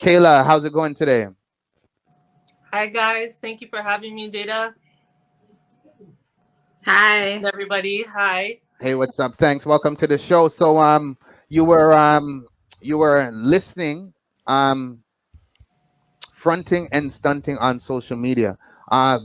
Kayla, how's it going today? Hi guys, thank you for having me, Data. Hi. Everybody, hi. Hey, what's up? Thanks. Welcome to the show. So, you were listening, um, fronting and stunting on social media.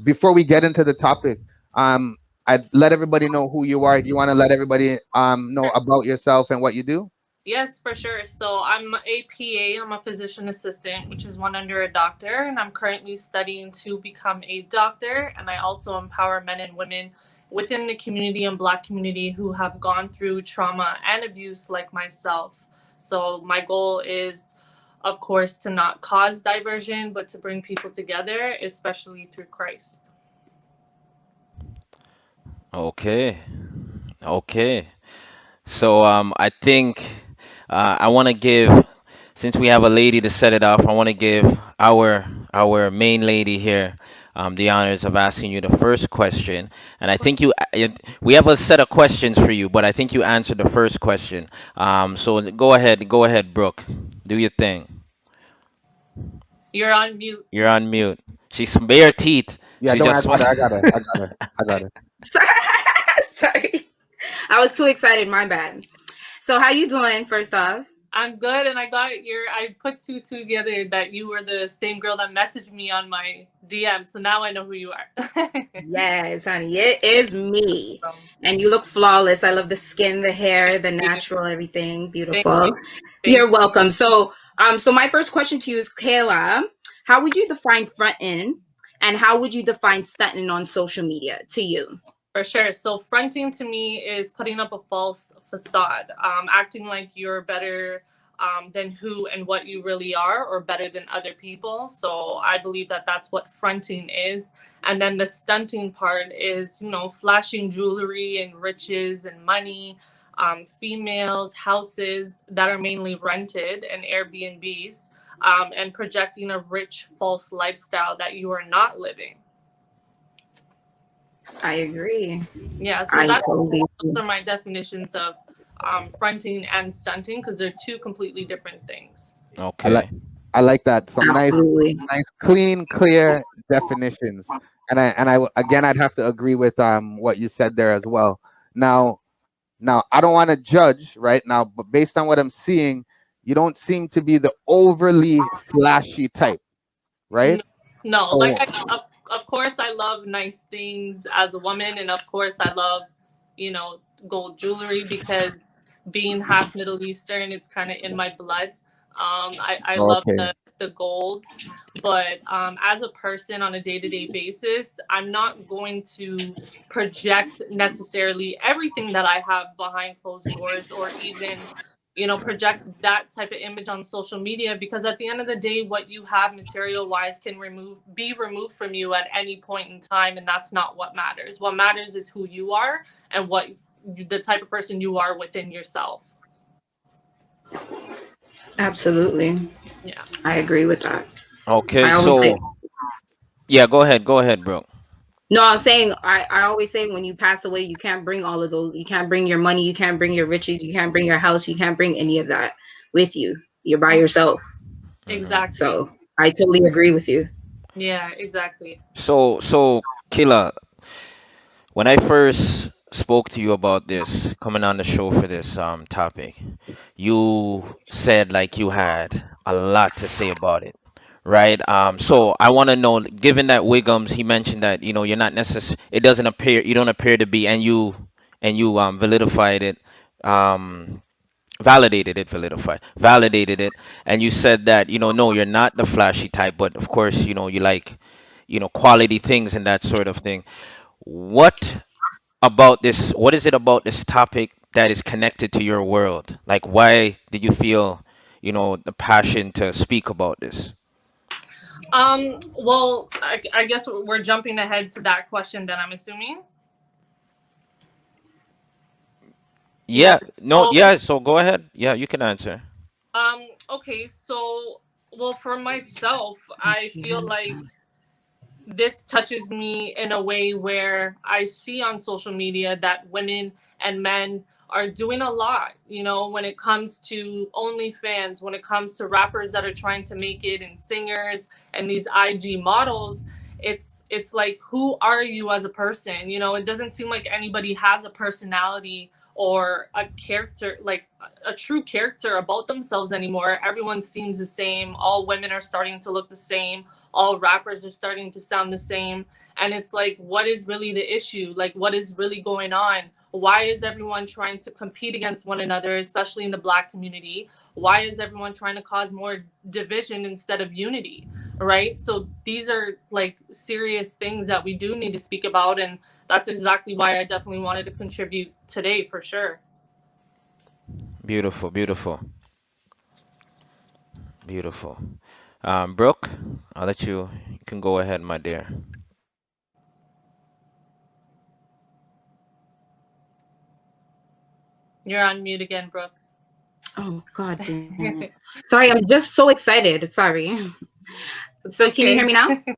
Before we get into the topic, I'd let everybody know who you are. Do you want to let everybody know Sure. about yourself and what you do? Yes, for sure. So I'm a PA, I'm a physician assistant, which is one under a doctor, and I'm currently studying to become a doctor. And I also empower men and women within the community and Black community who have gone through trauma and abuse like myself. So my goal is, of course, to not cause diversion, but to bring people together, especially through Christ. Okay. Okay. So I think I want to give, since we have a lady to set it off, I want to give our main lady here the honors of asking you the first question. And I think we have a set of questions for you, but I think you answered the first question. So go ahead, Brooke. Do your thing. You're on mute. You're on mute. She's some bare teeth. Yeah, She don't. just I got want. her. I got her. I got her. I got her. Sorry. I was too excited, my bad. So how you doing first off? I'm good, and I put two together that you were the same girl that messaged me on my DM, so now I know who you are. Yes, honey. It is me. Um, And you look flawless. I love the skin, the hair, thank the you, natural, everything. thank you, Beautiful. thank You're you. welcome. So my first question to you is Kayla, how would you define fronting and how would you define stunting on social media to you? For sure. So fronting to me is putting up a false facade, acting like you're better than who and what you really are, or better than other people. So I believe that that's what fronting is. And then the stunting part is, flashing jewelry and riches and money, females, houses that are mainly rented and Airbnbs, and projecting a rich, false lifestyle that you are not living. I agree. Yeah, so I that's totally those agree. are my definitions of fronting and stunting because they're two completely different things. I like. Okay. I like that. Some Absolutely. nice, clean, clear definitions. Again, I'd have to agree with what you said there as well. Now, I don't want to judge right now, but based on what I'm seeing, you don't seem to be the overly flashy type, right? No, no, like So of course I love nice things as a woman, and of course I love, you know, gold jewelry because being half Middle Eastern, it's kind of in my blood. I love okay, the gold, but as a person on a day to day basis, I'm not going to project necessarily everything that I have behind closed doors, or even project that type of image on social media, because at the end of the day what you have material wise can be removed from you at any point in time, and that's not what matters. What matters is who you are and the type of person you are within yourself. Absolutely. Yeah. I agree with that. I Okay. always say, So yeah, go ahead. Go ahead, bro. no, I'm saying, I always say when you pass away, you can't bring all of those. You can't bring your money. You can't bring your riches. You can't bring your house. You can't bring any of that with you. You're by Mhm. yourself. Hmm. Exactly. So I totally agree with you. Yeah, exactly. So Killa, when I first spoke to you about this, coming on the show for this topic, you said like you had a lot to say about it, right? So I want to know, given that Wiggums, he mentioned that you're not necessary, it doesn't appear, you don't appear to be, and you validified it, um, validated it, and you said that no, you're not the flashy type, but of course you like quality things and that sort of thing. What what is it about this topic that is connected to your world? Like, why did you feel, the passion to speak about this? Well, I guess we're jumping ahead to that question then, I'm assuming. Yeah. Yeah, no, Oh, yeah, so go ahead. Yeah, you can answer. okay, so, well, for myself, I feel like this touches me in a way where I see on social media that women and men are doing a lot, when it comes to OnlyFans, when it comes to rappers that are trying to make it, and singers and these IG models. It's like, who are you as a person? It doesn't seem like anybody has a personality or a character, like a true character about themselves anymore. Everyone seems the same. All women are starting to look the same. All rappers are starting to sound the same. And it's like, what is really the issue? Like, what is really going on? Why is everyone trying to compete against one another, especially in the Black community? Why is everyone trying to cause more division instead of unity? Right? So these are like serious things that we do need to speak about. And that's exactly why I definitely wanted to contribute today, for sure. Beautiful, beautiful, beautiful. Brooke, I'll let you. You can go ahead, my dear. You're on mute again, Brooke. Oh God damn it. Sorry, I'm just so excited. Sorry. It's So can you hear okay. me now? Can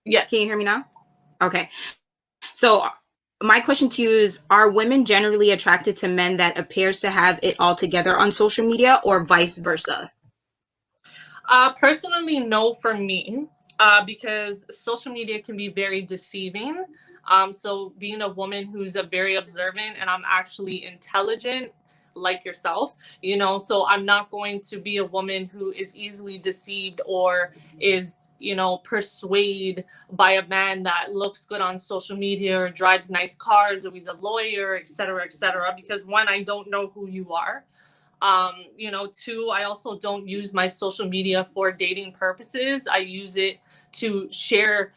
Yes. you hear me now? Okay. So my question to you is, are women generally attracted to men that appears to have it all together on social media, or vice versa? Personally, no for me, because social media can be very deceiving. So being a woman who's a very observant, and I'm actually intelligent like yourself, so I'm not going to be a woman who is easily deceived, or is, persuaded by a man that looks good on social media, or drives nice cars, or he's a lawyer, etc., etc. Because one, I don't know who you are. Two, I also don't use my social media for dating purposes. I use it to share,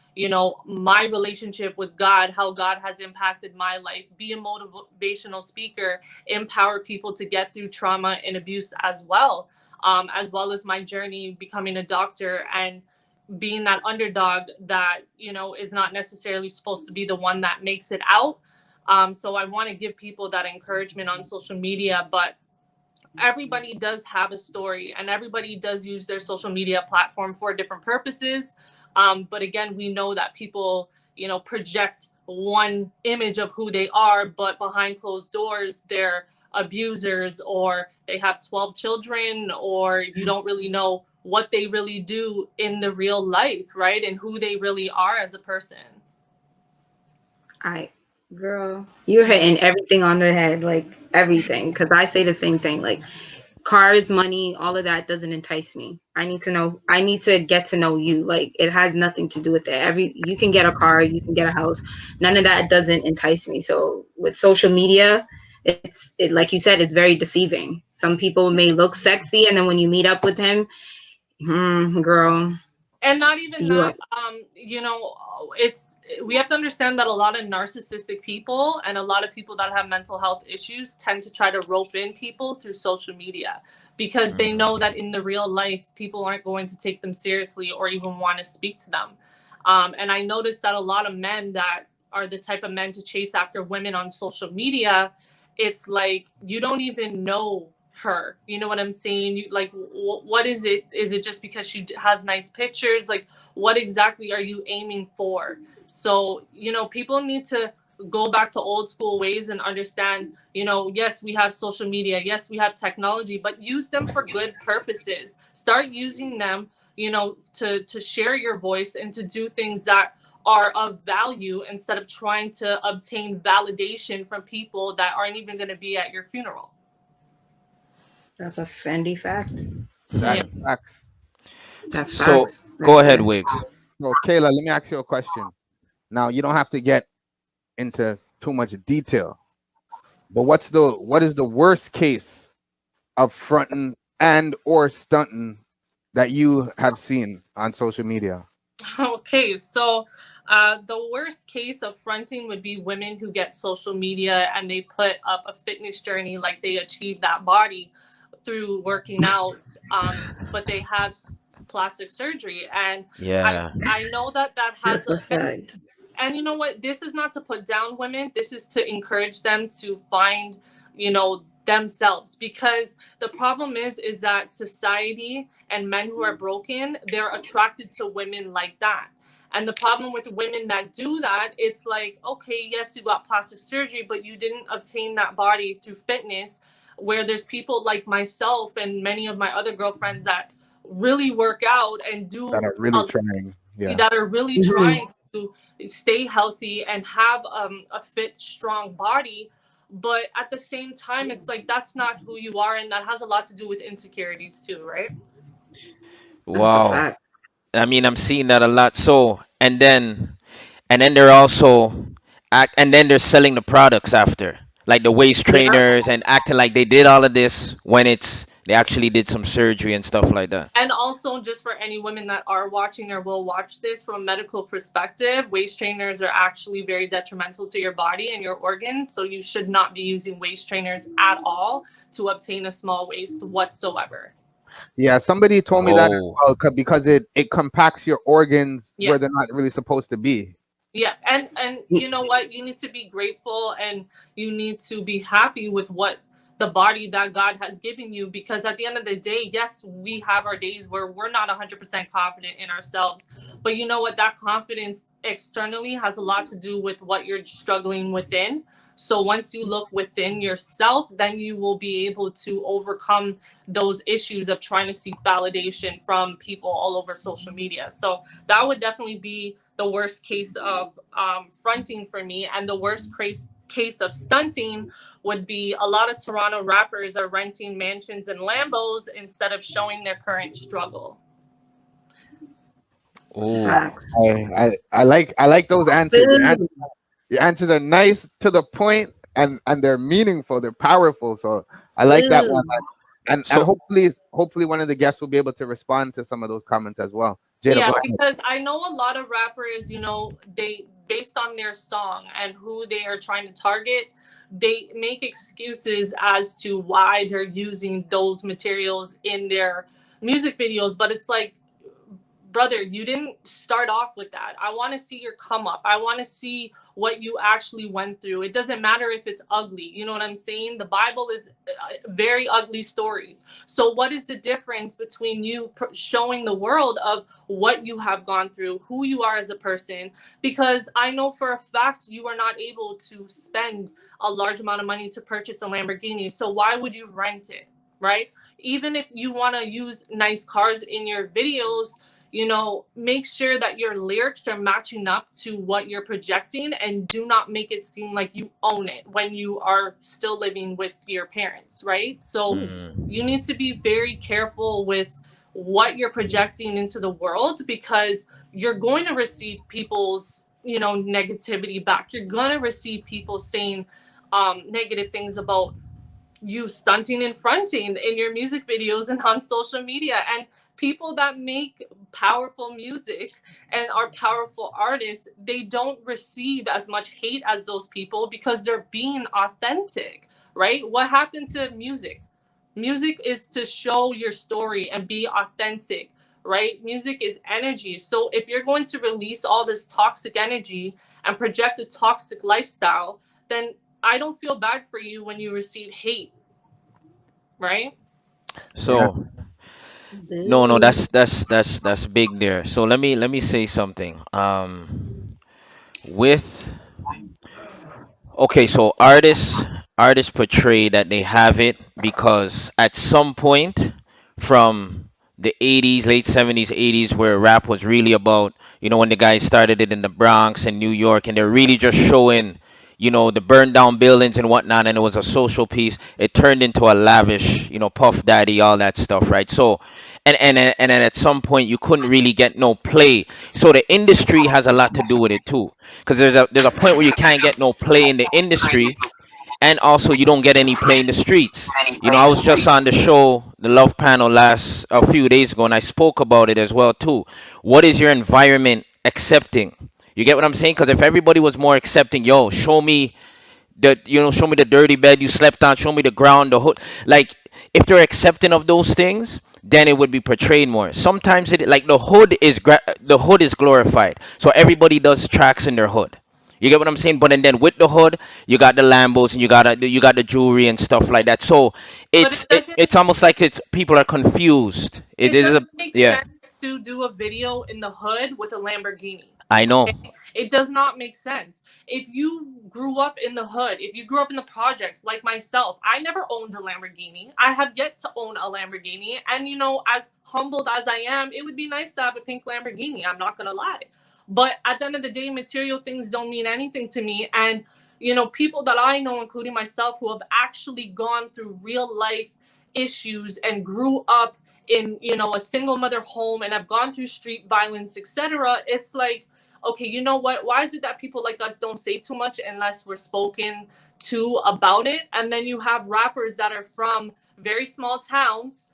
my relationship with God, how God has impacted my life, be a motivational speaker, empower people to get through trauma and abuse as well as my journey becoming a doctor, and being that underdog that, is not necessarily supposed to be the one that makes it out. So I want to give people that encouragement on social media, but everybody does have a story, and everybody does use their social media platform for different purposes. But again, we know that people, project one image of who they are, but behind closed doors, they're abusers, or they have 12 children, or you don't really know what they really do in the real life, right? And who they really are as a person. I, girl, you're hitting everything on the head, like everything. Because I say the same thing. Like cars, money, all of that doesn't entice me. I need to know. I need to get to know you. Like it has nothing to do with that. You can get a car, you can get a house. None of that doesn't entice me. So with social media, like you said, it's very deceiving. Some people may look sexy, and then when you meet up with him, girl, And not even you that, are. it's we have to understand that a lot of narcissistic people, and a lot of people that have mental health issues, tend to try to rope in people through social media, because they know Mhm. that in the real life people aren't going to take them seriously or even want to speak to them. And I noticed that a lot of men that are the type of men to chase after women on social media, it's like, you don't even know her. You know what I'm saying? You like, what is it? Is it just because she has nice pictures? Like, what exactly are you aiming for? So, people need to go back to old school ways and understand, yes, we have social media, yes, we have technology, but use them for good purposes. Start using them, to share your voice, and to do things that are of value, instead of trying to obtain validation from people that aren't even going to be at your funeral. That's a Fendi fact. Yeah. That's Mhm. facts. That's So facts go right ahead, there. Wig. So, Kayla, let me ask you a question. Now, you don't have to get into too much detail, but what is the worst case of fronting and or stunting that you have seen on social media? Okay, so the worst case of fronting would be women who get social media and they put up a fitness journey, like they achieve that body through working out, but they have plastic surgery. And I Yeah. I know that that has That's a, a fact. and you know what, this is not to put down women, this is to encourage them to find, themselves. Because the problem is that society and men who are broken, they're attracted to women like that. And the problem with women that do that, it's like, okay, yes, you got plastic surgery, but you didn't obtain that body through fitness. Where there's people like myself and many of my other girlfriends that really work out and That do are really trying. Yeah. that are really Mhm. trying to stay healthy and have a fit, strong body. But at the same time, it's like that's not who you are, and that has a lot to do with insecurities too, right? That's a Wow. fact. I mean, I'm seeing that a lot. So, and then they're also and then they're selling the products after, like the waist Yeah. trainers, and acting like they did all of this when it's they actually did some surgery and stuff like that. And also, just for any women that are watching or will watch this, from a medical perspective, waist trainers are actually very detrimental to your body and your organs. So you should not be using waist trainers at all to obtain a small waist whatsoever. Yeah, somebody told me that as Oh. well, because it compacts your organs Yeah. where they're not really supposed to be. Yeah, and you know what? You need to be grateful and you need to be happy with what the body that God has given you, because at the end of the day, yes, we have our days where we're not 100% confident in ourselves. But you know what? That confidence externally has a lot to do with what you're struggling within. So once you look within yourself, then you will be able to overcome those issues of trying to seek validation from people all over social media. So that would definitely be the worst case of fronting for me. And the worst case of stunting would be a lot of Toronto rappers are renting mansions and Lambos instead of showing their current struggle. Oh. Facts. I like those answers. Boo. Your answers are nice, to the point, and they're meaningful. They're powerful. So I like that one. Boo. And So hopefully one of the guests will be able to respond to some of those comments as well. Jada, Yeah, go ahead. because I know a lot of rappers, they based on their song and who they are trying to target, they make excuses as to why they're using those materials in their music videos. But it's like, brother, you didn't start off with that. I want to see your come up. I want to see what you actually went through. It doesn't matter if it's ugly. You know what I'm saying? The Bible is very ugly stories. So what is the difference between you showing the world of what you have gone through, who you are as a person? Because I know for a fact you are not able to spend a large amount of money to purchase a Lamborghini. So why would you rent it? Right? Even if you want to use nice cars in your videos, make sure that your lyrics are matching up to what you're projecting, and do not make it seem like you own it when you are still living with your parents, right? So you mm, need to be very careful with what you're projecting into the world, because you're going to receive people's, negativity back. You're going to receive people saying negative things about you stunting and fronting in your music videos and on social media. And people that make powerful music and are powerful artists, they don't receive as much hate as those people because they're being authentic, right? What happened to music? Music is to show your story and be authentic, right? Music is energy. So if you're going to release all this toxic energy and project a toxic lifestyle, then I don't feel bad for you when you receive hate, right? Yeah. so no, no, Boo. that's big there. So let me say something. With Okay, so artists portray that they have it because at some point from the 80s, late 70s, 80s, where rap was really about, when the guys started it in the Bronx and New York, and they're really just showing, the burned down buildings and whatnot, and it was a social piece. It turned into a lavish, Puff Daddy, all that stuff, right? So, and then at some point you couldn't really get no play. So the industry has a lot to do with it too, because there's a point where you can't get no play in the industry, and also you don't get any play in the streets. I was just on the show, the Love Panel, last a few days ago, and I spoke about it as well too. What is your environment accepting? You get what I'm saying? Because if everybody was more accepting, yo, show me the dirty bed you slept on, show me the ground, the hood. Like, if they're accepting of those things, then it would be portrayed more. Sometimes it like the hood is glorified, so everybody does tracks in their hood. You get what I'm saying? But and then with the hood, you got the Lambos and you got the jewelry and stuff like that. So But it's almost like it's people are confused. It it is a doesn't make yeah. sense to do a video in the hood with a Lamborghini. I know. Okay? It does not make sense. If you grew up in the hood, if you grew up in the projects like myself, I never owned a Lamborghini. I have yet to own a Lamborghini. And, as humbled as I am, it would be nice to have a pink Lamborghini. I'm not going to lie. But at the end of the day, material things don't mean anything to me. And, people that I know, including myself, who have actually gone through real life issues and grew up in, a single mother home and have gone through street violence, etc. It's like, okay, you know what? Why is it that people like us don't say too much unless we're spoken to about it? And then you have rappers that are from very small towns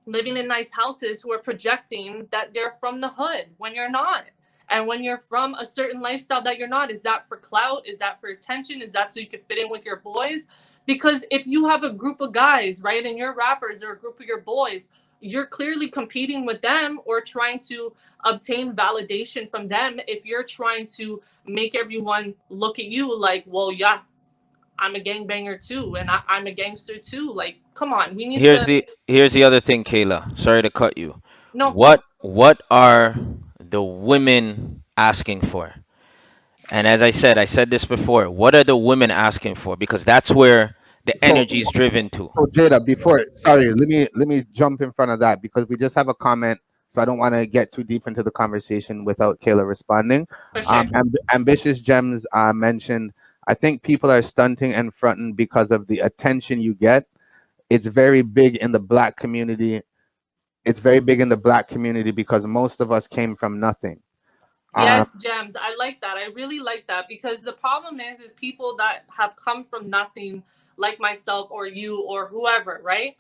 living in nice houses who are projecting that they're from the hood when you're not. And when you're from a certain lifestyle that you're not, is that for clout? Is that for attention? Is that so you can fit in with your boys? Because if you have a group of guys, right, and your rappers or a group of your boys, you're clearly competing with them or trying to obtain validation from them. If you're trying to make everyone look at you like, well, yeah, I'm a gangbanger too, and I'm a gangster too. Like, come on, we need Here's to. the other thing, Kayla. Sorry to cut you. No, What go. what are the women asking for? And as I said this before. What are the women asking for? Because that's where the So energy is driven to. So Jada, before sorry, let me jump in front of that because we just have a comment. So I don't want to get too deep into the conversation without Kayla responding. For sure. Ambitious Gems mentioned. I think people are stunting and fronting because of the attention you get. It's very big in the black community. It's very big in the black community because most of us came from nothing. Um, Yes, Gems. I like that. I really like that because the problem is people that have come from nothing, like myself or you or whoever, right?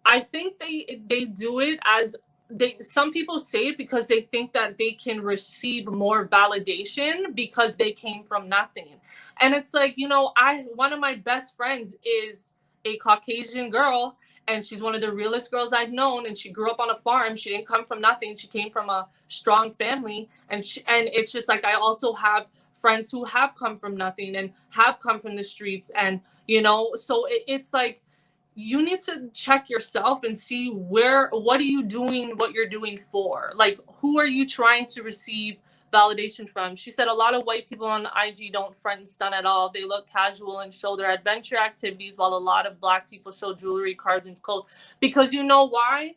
I think they do it as they some people say it because they think that they can receive more validation because they came from nothing. And it's like, I one of my best friends is a Caucasian girl and she's one of the realest girls I've known and she grew up on a farm. She didn't come from nothing. She came from a strong family and it's just like I also have friends who have come from nothing and have come from the streets and so it's like you need to check yourself and see what are you doing what you're doing for, like who are you trying to receive validation from. She said a lot of white people on IG don't front and stun at all. They look casual and show their adventure activities while a lot of black people show jewelry, cars, and clothes. Because you know why?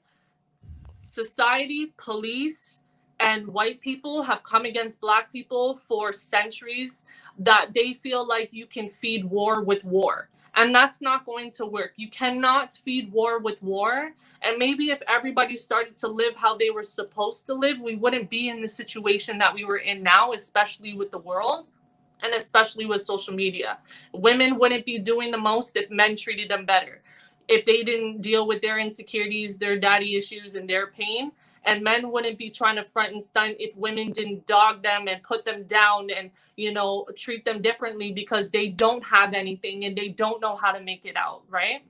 Society, police, and white people have come against black people for centuries, that they feel like you can feed war with war. And that's not going to work. You cannot feed war with war. And maybe if everybody started to live how they were supposed to live, we wouldn't be in the situation that we were in now, especially with the world and especially with social media. Women wouldn't be doing the most if men treated them better, if they didn't deal with their insecurities, their daddy issues, and their pain. And men wouldn't be trying to front and stunt if women didn't dog them and put them down and, treat them differently because they don't have anything and they don't know how to make it out, right?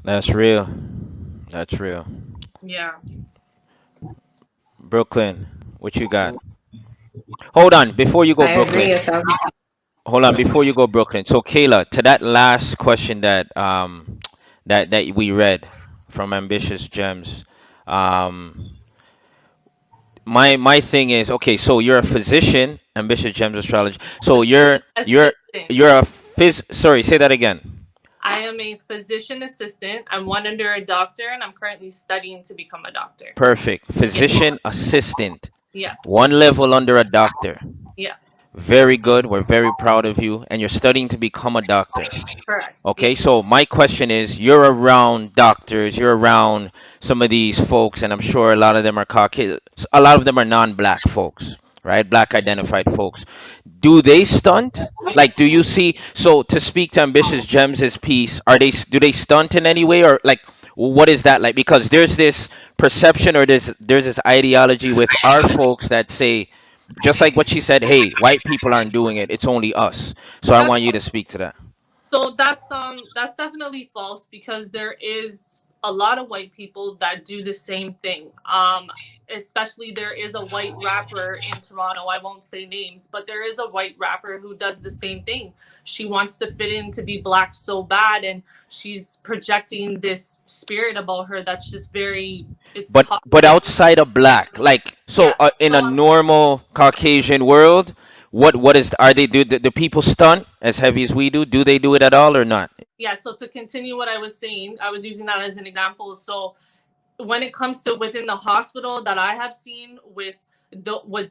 That's real. That's real. Yeah. Brooklyn, what you got? Hold on, before you go, I agree Brooklyn. with that. Hold on, before you go, Brooklyn. So, Kayla, to that last question that we read from Ambitious Gems, um, my thing is okay. So you're a physician, Ambitious Gems Astrology. So Physician assistant. you're a phys. Sorry, say that again. I am a physician assistant. I'm one under a doctor and I'm currently studying to become a doctor. Perfect. Yeah. Physician assistant, Yeah. one level under a doctor. Yeah. Very good. We're very proud of you, and you're studying to become a doctor. Correct. Yeah. Okay, so my question is, you're around doctors, you're around some of these folks, and I'm sure a lot of them are Caucasian, a lot of them are non-black folks, right? Black identified folks. Do they stunt? Like, do you see? So to speak to Ambitious Gems' piece, do they stunt in any way, or like, what is that like? Because there's this perception, or there's this ideology with our folks that say, just like what she said, hey, white people aren't doing it, it's only us. So I That's want you to speak to that. So that's definitely false because there is a lot of white people that do the same thing. Especially there is a white rapper in Toronto. I won't say names, but there is a white rapper who does the same thing. She wants to fit in to be black so bad, and she's projecting this spirit about her that's just very, it's But toxic. outside of black, like so, Yeah. in a So normal Caucasian world, what is are they do the people stunt as heavy as we do? Do they do it at all or not? yeah, so to continue what I was saying, I was using that as an example. So when it comes to within the hospital that I have seen with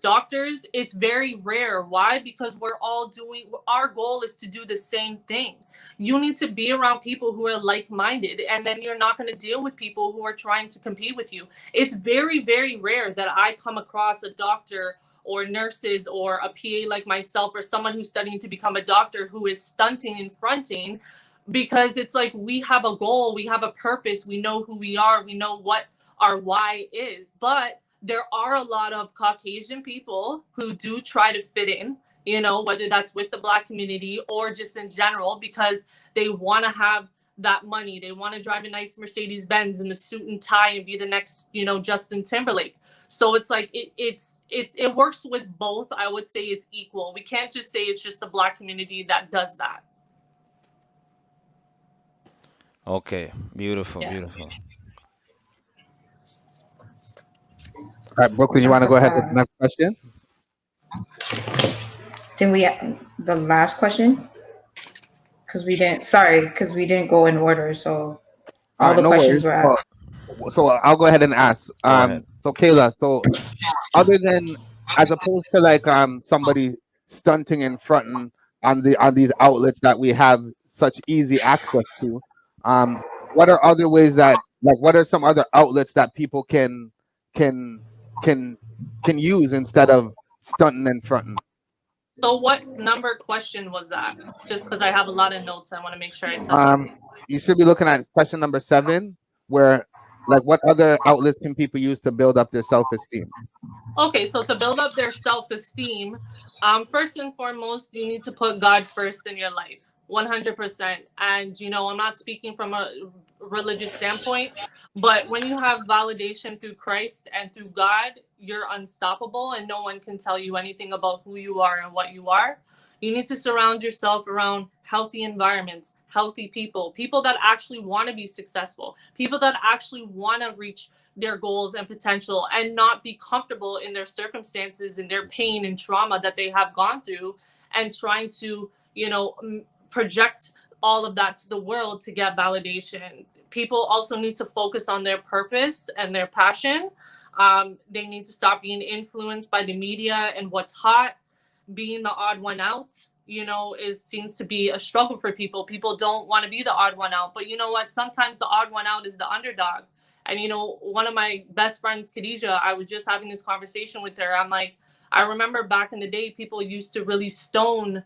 doctors, it's very rare. Why? Because we're all doing, our goal is to do the same thing. You need to be around people who are like-minded, and then you're not going to deal with people who are trying to compete with you. It's very, very rare that I come across a doctor or nurses or a PA like myself or someone who's studying to become a doctor who is stunting and fronting, because it's like we have a goal, we have a purpose, we know who we are, we know what our why is. But there are a lot of Caucasian people who do try to fit in, whether that's with the black community or just in general, because they want to have that money. They want to drive a nice Mercedes Benz in the suit and tie and be the next, Justin Timberlake. So it's like it works with both. I would say it's equal. We can't just say it's just the black community that does that. Okay, beautiful, Yeah. beautiful. All right, Brooklyn, you want That's to a go ahead with the fact. next question? Then we the last question because we didn't. Sorry, because we didn't go in order. So All all right, the no questions worries. were Well, at. so I'll go ahead and ask. Go ahead. So Kayla, so other than, as opposed to like somebody stunting and fronting on these outlets that we have such easy access to, what are other ways that, like, what are some other outlets that people can can can use instead of stunting and fronting? So what number question was that? Just because I have a lot of notes, I want to make sure I touch on. Um, you should be looking at question number 7, where, like, what other outlets can people use to build up their self-esteem? Okay, so to build up their self-esteem, first and foremost, you need to put God first in your life, 100%. And I'm not speaking from a religious standpoint, but when you have validation through Christ and through God, you're unstoppable, and no one can tell you anything about who you are and what you are. You need to surround yourself around healthy environments, healthy people, people that actually want to be successful, people that actually want to reach their goals and potential, and not be comfortable in their circumstances and their pain and trauma that they have gone through, and trying to project all of that to the world to get validation. People also need to focus on their purpose and their passion. They need to stop being influenced by the media and what's hot. Being the odd one out, is seems to be a struggle for people. People don't want to be the odd one out, but you know what, sometimes the odd one out is the underdog. And one of my best friends, Khadijah, I was just having this conversation with her. I'm like, I remember back in the day, people used to really stone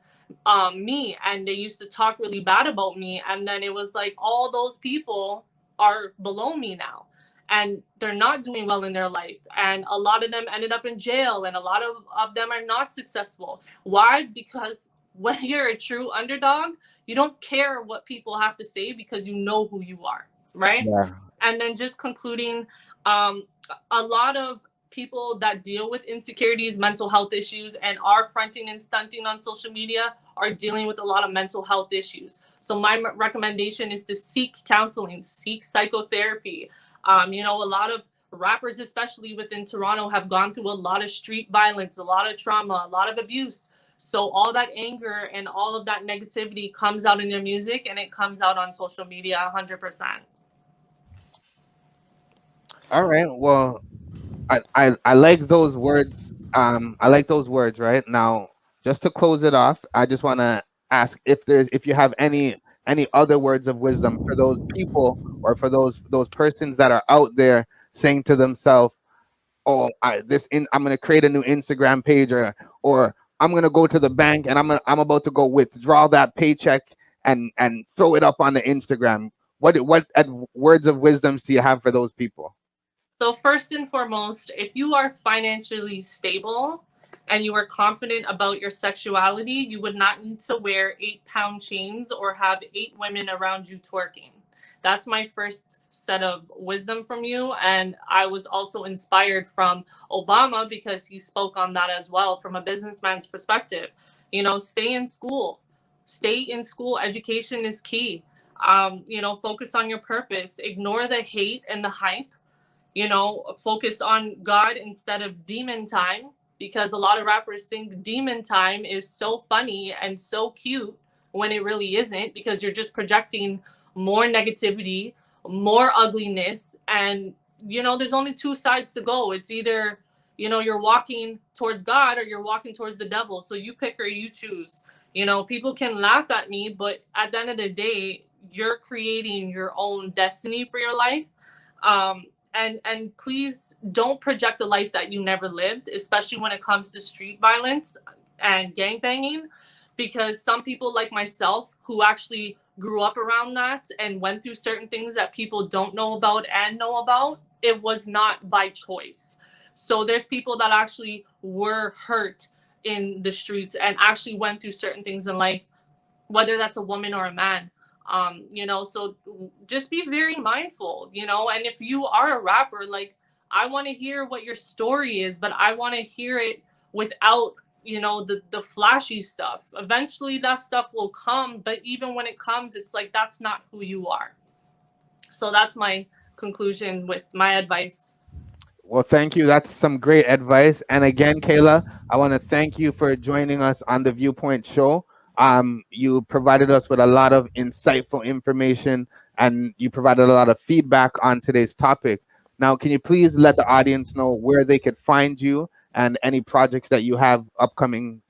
me, and they used to talk really bad about me. And then it was like all those people are below me now, and they're not doing well in their life. And a lot of them ended up in jail, and a lot of them are not successful. Why? Because when you're a true underdog, you don't care what people have to say because you know who you are, right? Yeah. And then just concluding, um, a lot of people that deal with insecurities, mental health issues, and are fronting and stunting on social media are dealing with a lot of mental health issues. So my recommendation is to seek counseling, seek psychotherapy. A lot of rappers, especially within Toronto, have gone through a lot of street violence, a lot of trauma, a lot of abuse. So all that anger and all of that negativity comes out in their music, and it comes out on social media 100%. All right. Well, I like those words. I like those words. Right now, just to close it off, I just want to ask if you have any other words of wisdom for those people, or for those persons that are out there saying to themselves, "Oh, I'm gonna create a new Instagram page, or I'm gonna go to the bank and I'm about to go withdraw that paycheck and throw it up on the Instagram." What words of wisdom do you have for those people? So first and foremost, if you are financially stable and you are confident about your sexuality, you would not need to wear 8-pound chains or have 8 women around you twerking. That's my first set of wisdom from you. And I was also inspired from Obama because he spoke on that as well from a businessman's perspective. You know, stay in school. Stay in school. Education is key. You know, focus on your purpose. Ignore the hate and the hype. You know, focus on God instead of demon time, because a lot of rappers think demon time is so funny and so cute when it really isn't, because you're just projecting more negativity, more ugliness. And you know, there's only two sides to go. It's either, you know, you're walking towards God or you're walking towards the devil. So you pick or you choose. You know, people can laugh at me, but at the end of the day, you're creating your own destiny for your life. And please don't project a life that you never lived, especially when it comes to street violence and gang banging, because some people like myself who actually grew up around that and went through certain things that people don't know about and know about, it was not by choice. So there's people that actually were hurt in the streets and actually went through certain things in life, whether that's a woman or a man. You know, so just be very mindful, you know. And if you are a rapper, like, I want to hear what your story is, but I want to hear it without, you know, the flashy stuff. Eventually that stuff will come, but even when it comes, it's like that's not who you are. So that's my conclusion with my advice. Well, thank you. That's some great advice. And again, Kayla, I want to thank you for joining us on the Viewpoint Show. You provided us with a lot of insightful information, and you provided a lot of feedback on today's topic. Now, can you please let the audience know where they could find you and any projects that you have upcoming?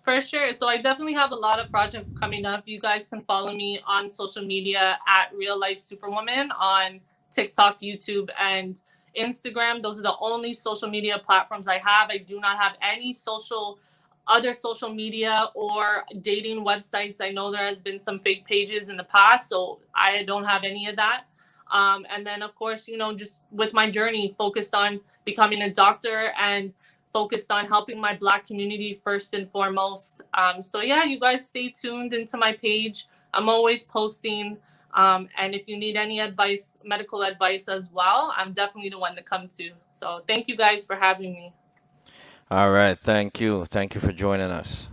For sure. So I definitely have a lot of projects coming up. You guys can follow me on social media at Real Life Superwoman on TikTok, YouTube, and Instagram. Those are the only social media platforms I have. I do not have any other social media or dating websites. I know there has been some fake pages in the past, so I don't have any of that. And then, of course, you know, just with my journey, focused on becoming a doctor and focused on helping my Black community first and foremost. So yeah, you guys stay tuned into my page. I'm always posting. And if you need any advice, medical advice as well, I'm definitely the one to come to. So thank you guys for having me. All right, thank you. Thank you for joining us.